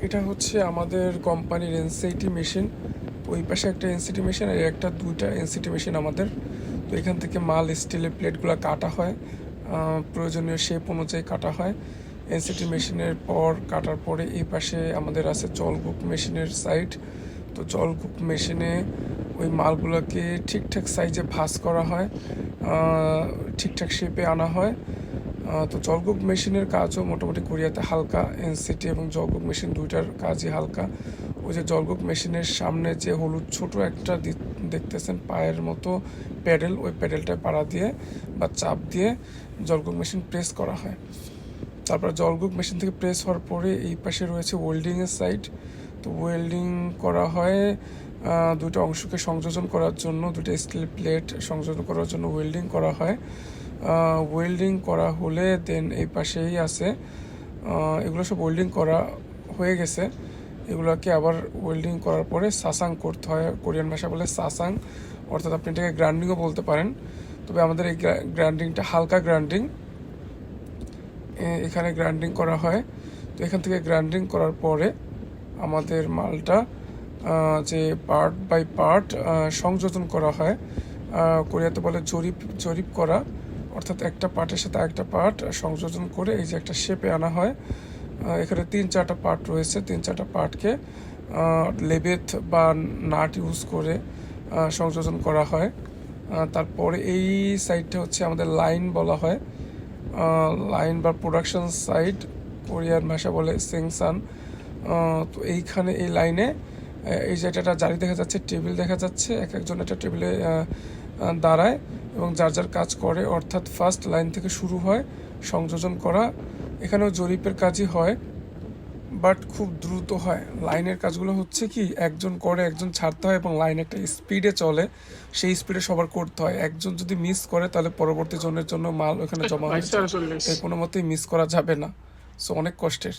এটা হচ্ছে আমাদের কোম্পানির এনসিটি মেশিন। ওই পাশে একটা এনসিটি মেশিন আর একটা দুইটা এনসিটি মেশিন আমাদের। তো এখান থেকে মাল স্টিলের প্লেটগুলো কাটা হয়, প্রয়োজনীয় শেপ অনুযায়ী কাটা হয়। এনসিটি মেশিনের পর কাটার পরে এই পাশে আমাদের আছে জলকুক মেশিনের সাইড। তো জলকুক মেশিনে ওই মালগুলোকে ঠিকঠাক সাইজে ভাঁজ করা হয়, ঠিকঠাক শেপে আনা হয়। তো জলকুক মেশিনের কাজও মোটামুটি কোরিয়াতে হালকা। এনসিটি এবং জলকুক মেশিন দুইটার কাজই হালকা। ওই যে জলকুক মেশিনের সামনে যে হলুদ ছোট একটা দেখতেছেন পায়ের মতো প্যাডেল, ওই প্যাডেলটায় পাড়া দিয়ে বা চাপ দিয়ে জলকুক মেশিন প্রেস করা হয়। তারপর জলকুক মেশিন থেকে প্রেস হওয়ার পরে এই পাশে রয়েছে ওয়েল্ডিংয়ের সাইড। তো ওয়েল্ডিং করা হয় দুটো অংশকে সংযোজন করার জন্য, দুটো স্টিল প্লেট সংযোজন করার জন্য ওয়েল্ডিং করা হয়। ওয়েল্ডিং করা হলে দেন এই পাশেই আছে, এগুলো সব ওয়েল্ডিং করা হয়ে গেছে। এগুলোকে আবার ওয়েল্ডিং করার পরে সাসাং করতে হয়, কোরিয়ান ভাষা বলে সাসাং, অর্থাৎ আপনি এটাকে গ্রাইন্ডিংও বলতে পারেন। তবে আমাদের এই গ্রাইন্ডিংটা হালকা গ্রাইন্ডিং, এখানে গ্রাইন্ডিং করা হয়। তো এখান থেকে গ্রাইন্ডিং করার পরে আমাদের মালটা যে পার্ট বাই পার্ট সংযোজন করা হয়, কোরিয়াতে বলে জরিপ করা, অর্থাৎ একটা পার্টের সাথে একটা পার্ট সংযোজন করে এই যে একটা শেপে আনা হয়। এখানে 3-4টা পার্ট রয়েছে, 3-4টা পার্টকে লেবেথ বা নাট ইউজ করে সংযোজন করা হয়। তারপরে এই সাইডটা হচ্ছে আমাদের লাইন বলা হয়, লাইন বা প্রোডাকশন সাইড, কোরিয়ান ভাষা বলে সেংসান। তো এইখানে এই লাইনে এই যে একটা জারি দেখা যাচ্ছে, টেবিল দেখা যাচ্ছে, এক একজন একটা টেবিলে দাঁড়ায় এবং যার যার কাজ করে, অর্থাৎ ফার্স্ট লাইন থেকে শুরু হয় সংযোজন করা। এখানেও জরিপের কাজই হয়, বাট খুব দ্রুত হয়। লাইনের কাজগুলো হচ্ছে কি একজন করে একজন ছাড়তে হয় এবং লাইন একটা স্পিডে চলে, সেই স্পিডে সবার করতে হয়। একজন যদি মিস করে তাহলে পরবর্তী জনের জন্য মাল ওখানে জমা হয়ে যায়, তাই কোনো মতেই মিস করা যাবে না। সো অনেক কষ্টের।